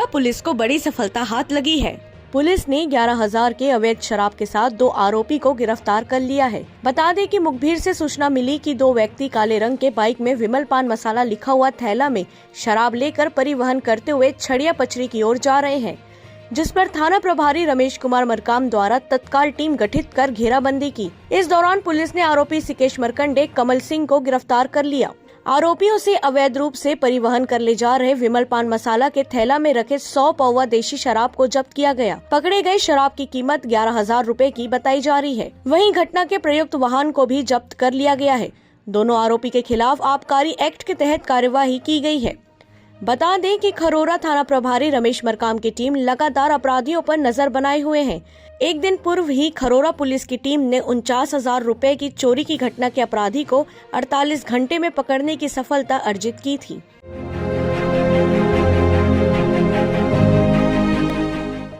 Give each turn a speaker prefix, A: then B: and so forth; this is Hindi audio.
A: पुलिस को बड़ी सफलता हाथ लगी है। पुलिस ने 11,000 के अवैध शराब के साथ 2 आरोपी को गिरफ्तार कर लिया है। बता दें कि मुखबिर से सूचना मिली कि 2 व्यक्ति काले रंग के बाइक में विमल पान मसाला लिखा हुआ थैला में शराब लेकर परिवहन करते हुए छड़िया पचरी की ओर जा रहे हैं, जिस पर थाना प्रभारी रमेश कुमार मरकाम द्वारा तत्काल टीम गठित कर घेराबंदी की। इस दौरान पुलिस ने आरोपी सिकेश मरकंडे कमल सिंह को गिरफ्तार कर लिया। आरोपियों से अवैध रूप से परिवहन कर ले जा रहे विमल पान मसाला के थैला में रखे 100 पौवा देशी शराब को जब्त किया गया। पकड़े गए शराब की कीमत 11,000 रुपए की बताई जा रही है। वहीं घटना के प्रयुक्त वाहन को भी जब्त कर लिया गया है। दोनों आरोपी के खिलाफ आबकारी एक्ट के तहत कार्यवाही की गई है। बता दें कि खरोरा थाना प्रभारी रमेश मरकाम की टीम लगातार अपराधियों पर नजर बनाए हुए हैं। एक दिन पूर्व ही खरोरा पुलिस की टीम ने 49,000 रुपए की चोरी की घटना के अपराधी को 48 घंटे में पकड़ने की सफलता अर्जित की थी।